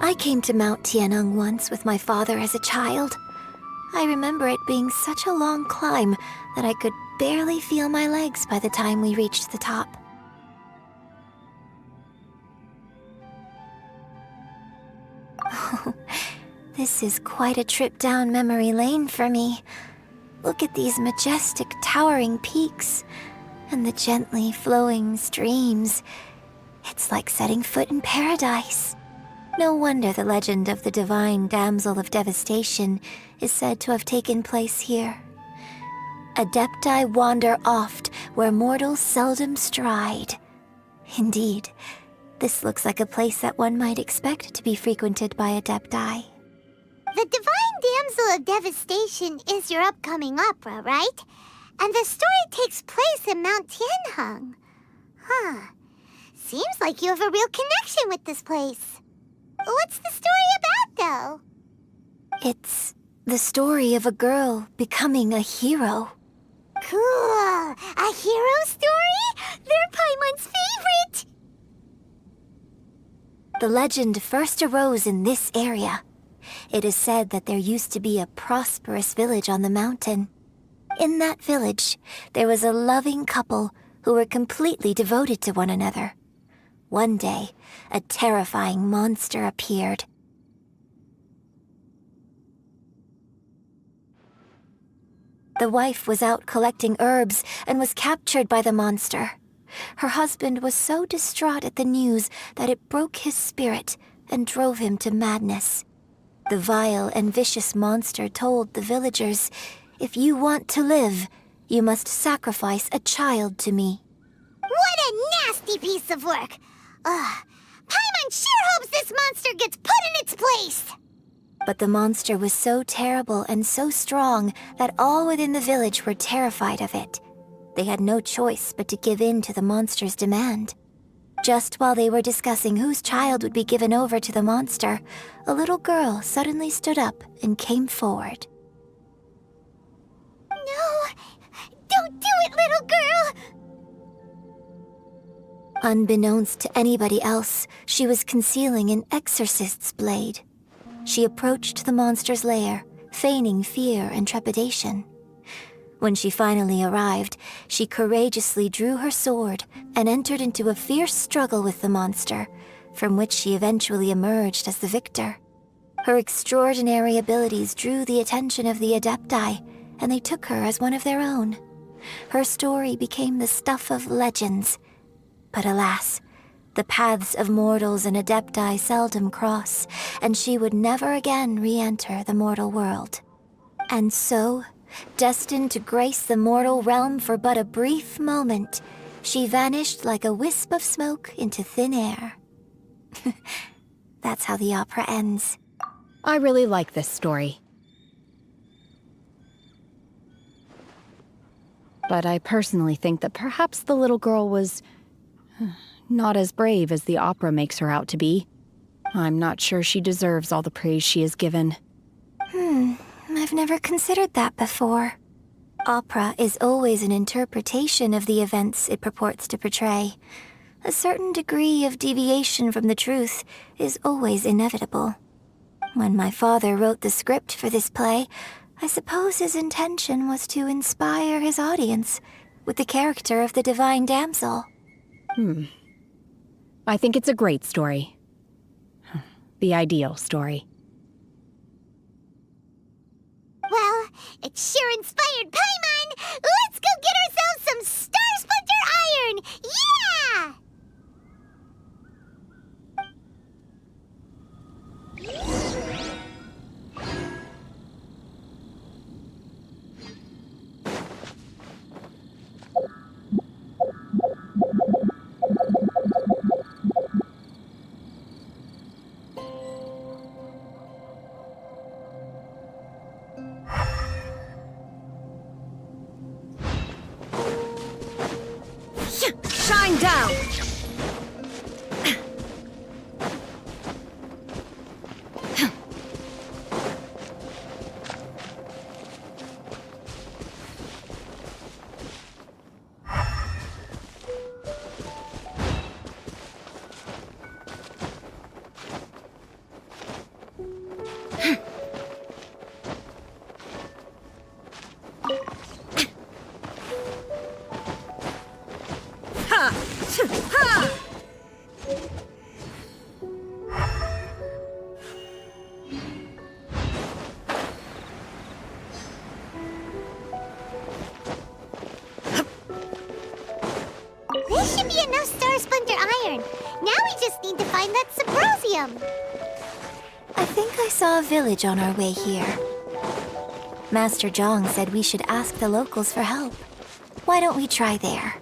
I came to Mount Tianeng once with my father as a child. I remember it being such a long climb that I could barely feel my legs by the time we reached the top. Oh, this is quite a trip down memory lane for me. Look at these majestic, towering peaks and the gently flowing streams. It's like setting foot in paradise. No wonder the legend of the divine damsel of devastation is said to have taken place here. Adepti wander oft where mortals seldom stride. Indeed, this looks like a place that one might expect to be frequented by Adepti. The Divine Damsel of Devastation is your upcoming opera, right? And the story takes place in Mount Tianheng. Huh. Seems like you have a real connection with this place. What's the story about, though? It's the story of a girl becoming a hero. Cool! A hero story? They're Paimon's favorite! The legend first arose in this area. It is said that there used to be a prosperous village on the mountain. In that village, there was a loving couple who were completely devoted to one another. One day, a terrifying monster appeared. The wife was out collecting herbs and was captured by the monster. Her husband was so distraught at the news that it broke his spirit and drove him to madness. The vile and vicious monster told the villagers, "If you want to live, you must sacrifice a child to me." What a nasty piece of work! Paimon sure hopes this monster gets put in its place! But the monster was so terrible and so strong that all within the village were terrified of it. They had no choice but to give in to the monster's demand. Just while they were discussing whose child would be given over to the monster, a little girl suddenly stood up and came forward. No! Don't do it, little girl! Unbeknownst to anybody else, she was concealing an exorcist's blade. She approached the monster's lair, feigning fear and trepidation. When she finally arrived, she courageously drew her sword and entered into a fierce struggle with the monster, from which she eventually emerged as the victor. Her extraordinary abilities drew the attention of the Adepti, and they took her as one of their own. Her story became the stuff of legends. But alas, the paths of mortals and Adepti seldom cross, and she would never again re-enter the mortal world. And so, destined to grace the mortal realm for but a brief moment, she vanished like a wisp of smoke into thin air. That's how the opera ends. I really like this story. But I personally think that perhaps the little girl was Not as brave as the opera makes her out to be. I'm not sure she deserves all the praise she is given. I've never considered that before. Opera is always an interpretation of the events it purports to portray. A certain degree of deviation from the truth is always inevitable. When my father wrote the script for this play, I suppose his intention was to inspire his audience with the character of the divine damsel. I think it's a great story. The ideal story. Well, it sure inspired Paimon! Let's go get ourselves some Star Splinter Iron! Yeah! Shine down! This should be enough Star Splinter Iron. Now we just need to find that Subrosium. I think I saw a village on our way here. Master Zhang said we should ask the locals for help. Why don't we try there?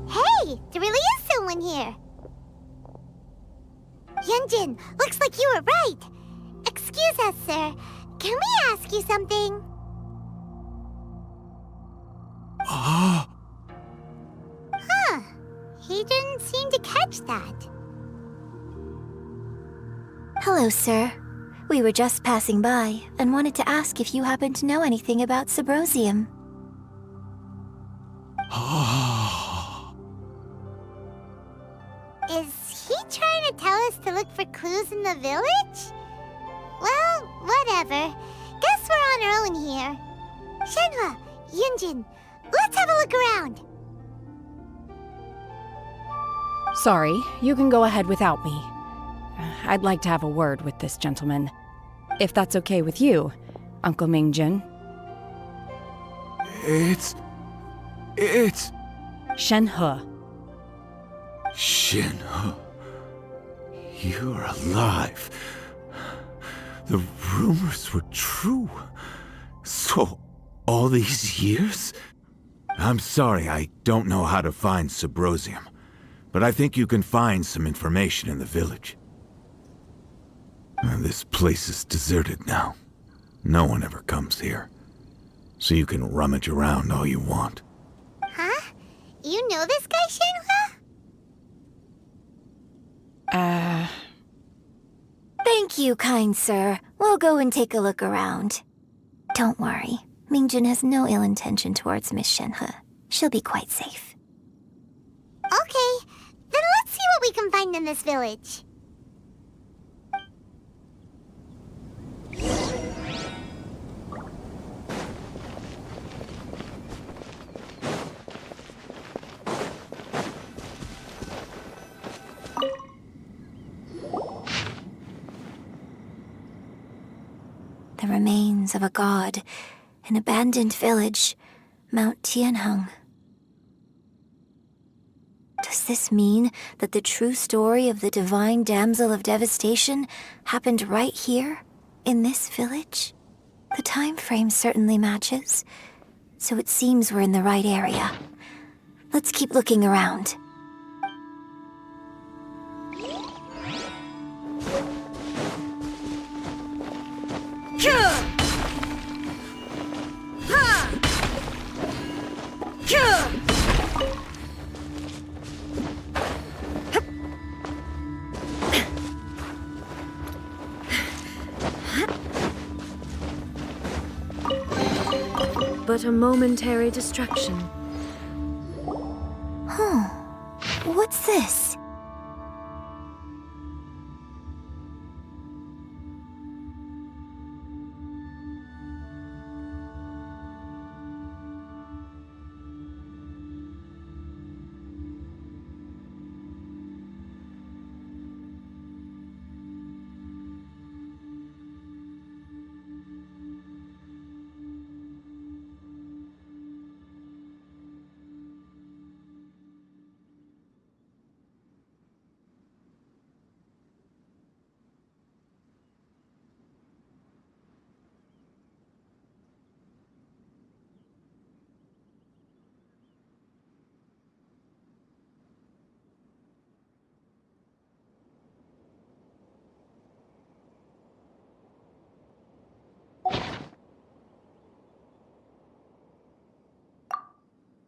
Hey, there really is someone here. Yunjin, looks like you were right. Excuse us, sir. Can we ask you something? Huh. He didn't seem to catch that. Hello, sir. We were just passing by and wanted to ask if you happen to know anything about Subrosium. Is he trying to tell us to look for clues in the village? Well, whatever. Guess we're on our own here. Shenhua, Yunjin, let's have a look around. Sorry, you can go ahead without me. I'd like to have a word with this gentleman. If that's okay with you, Uncle Mingjin. It's... Shenhe. Shin. You're alive. The rumors were true. So, all these years? I'm sorry, I don't know how to find Subrosium. But I think you can find some information in the village. This place is deserted now. No one ever comes here. So you can rummage around all you want. Huh? You know this guy, Shenhua? Thank you, kind sir. We'll go and take a look around. Don't worry. Mingjin has no ill intention towards Miss Shenhe. She'll be quite safe. Okay, then let's see what we can find in this village. The remains of a god, an abandoned village, Mount Tianheng. Does this mean that the true story of the divine damsel of devastation happened right here, in this village? The time frame certainly matches, so it seems we're in the right area. Let's keep looking around. but a momentary distraction. Huh. What's this?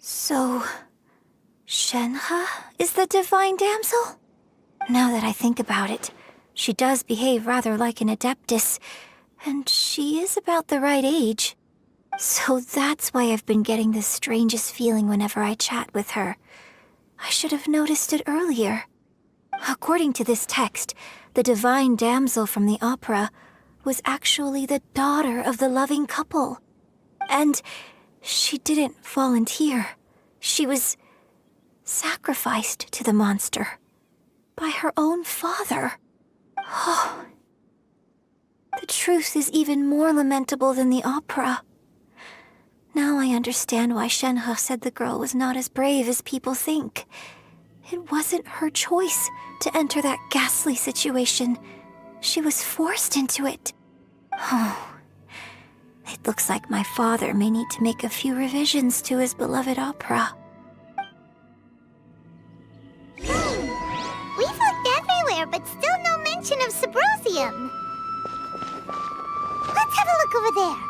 So, Shenhe is the divine damsel? Now that I think about it, she does behave rather like an adeptus, and she is about the right age. So that's why I've been getting the strangest feeling whenever I chat with her. I should have noticed it earlier. According to this text, the divine damsel from the opera was actually the daughter of the loving couple. And she didn't volunteer. She was sacrificed to the monster by her own father. Oh, the truth is even more lamentable than the opera. Now I understand why Shenhe said the girl was not as brave as people think. It wasn't her choice to enter that ghastly situation. She was forced into it. Oh, it looks like my father may need to make a few revisions to his beloved opera. We've looked everywhere, but still no mention of Symbrozium. Let's have a look over there.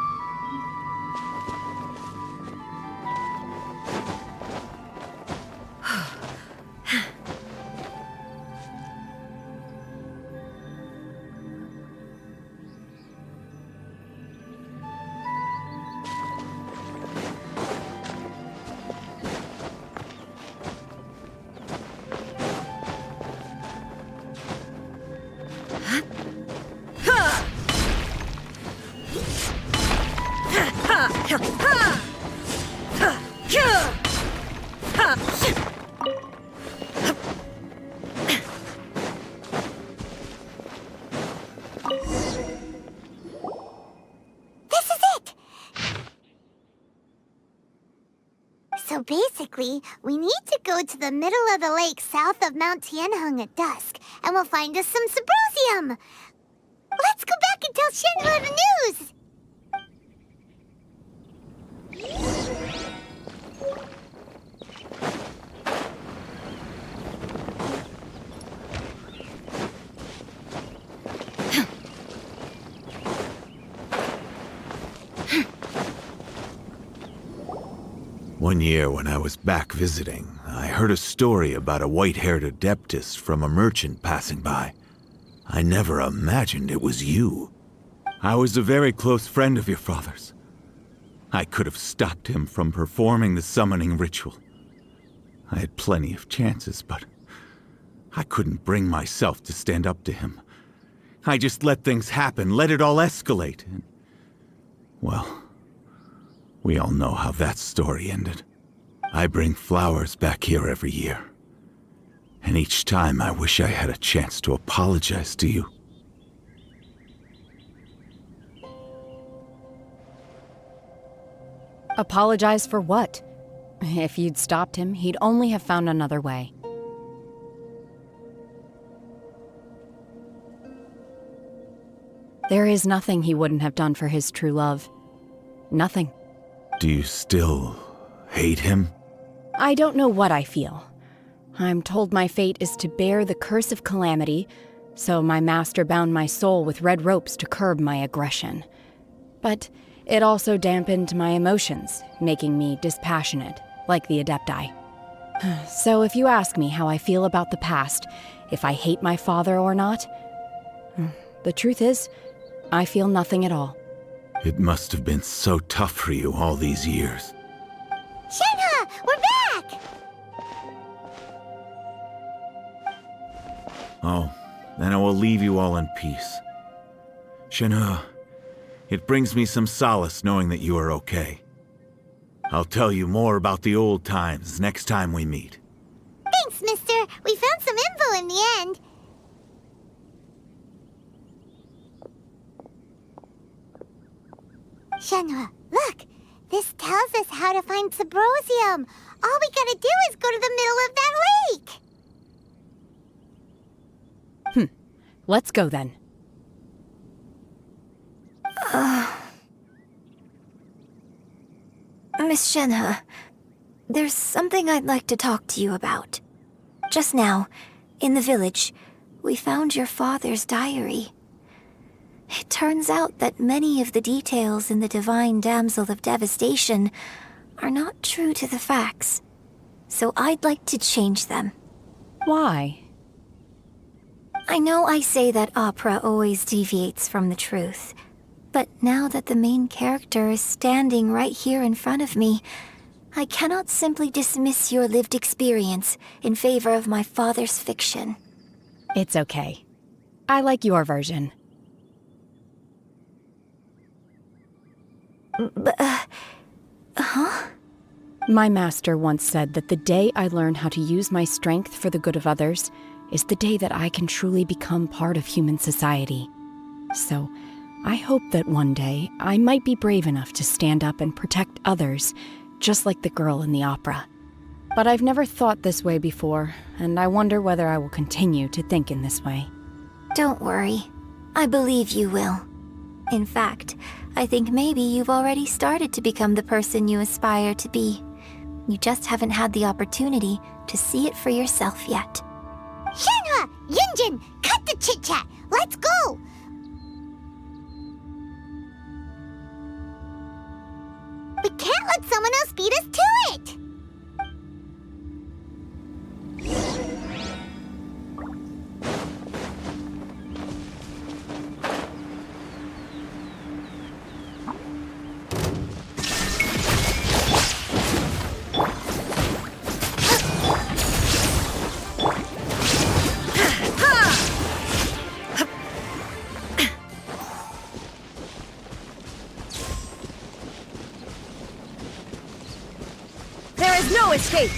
So basically, we need to go to the middle of the lake south of Mount Tianheng at dusk, and we'll find us some Symbrozium! Let's go back and tell Shenhe the news! One year when I was back visiting, I heard a story about a white-haired adeptus from a merchant passing by. I never imagined it was you. I was a very close friend of your father's. I could have stopped him from performing the summoning ritual. I had plenty of chances, but I couldn't bring myself to stand up to him. I just let things happen, let it all escalate. And, well, we all know how that story ended. I bring flowers back here every year. And each time I wish I had a chance to apologize to you. Apologize for what? If you'd stopped him, he'd only have found another way. There is nothing he wouldn't have done for his true love. Nothing. Do you still hate him? I don't know what I feel. I'm told my fate is to bear the curse of calamity, so my master bound my soul with red ropes to curb my aggression. But it also dampened my emotions, making me dispassionate, like the Adepti. So if you ask me how I feel about the past, if I hate my father or not, the truth is, I feel nothing at all. It must have been so tough for you all these years. Shenhe, we're back! Oh, then I will leave you all in peace. Shenhe, it brings me some solace knowing that you are okay. I'll tell you more about the old times next time we meet. Thanks, mister. We found some info in the end. Shenhe, look! This tells us how to find Subrosium. All we gotta do is go to the middle of that lake. Let's go then. Miss Shenhe, there's something I'd like to talk to you about. Just now, in the village, we found your father's diary. It turns out that many of the details in the Divine Damsel of Devastation are not true to the facts, so I'd like to change them. Why? I know I say that opera always deviates from the truth, but now that the main character is standing right here in front of me, I cannot simply dismiss your lived experience in favor of my father's fiction. It's okay. I like your version. My master once said that the day I learn how to use my strength for the good of others is the day that I can truly become part of human society. So, I hope that one day I might be brave enough to stand up and protect others, just like the girl in the opera. But I've never thought this way before, and I wonder whether I will continue to think in this way. Don't worry. I believe you will. In fact, I think maybe you've already started to become the person you aspire to be. You just haven't had the opportunity to see it for yourself yet. Shenhe! Yunjin! Cut the chit-chat! Let's go! We can't let someone else beat us to it! There is no escape!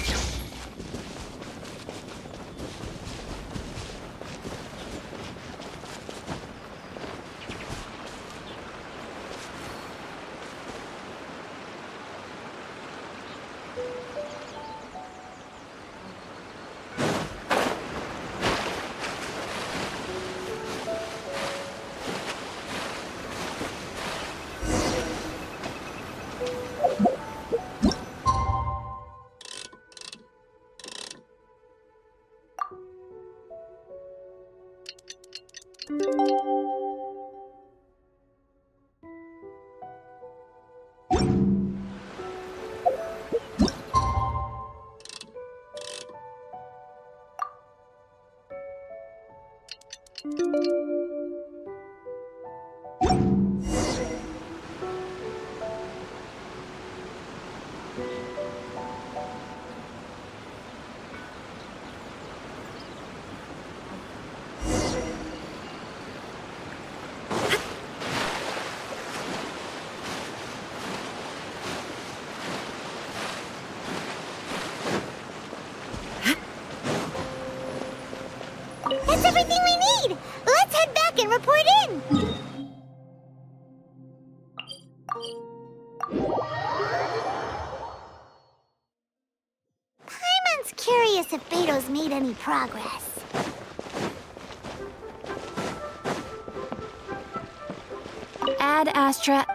That's everything we need! Let's head back and report in! Paimon's curious if Beto's made any progress. Ad Astra.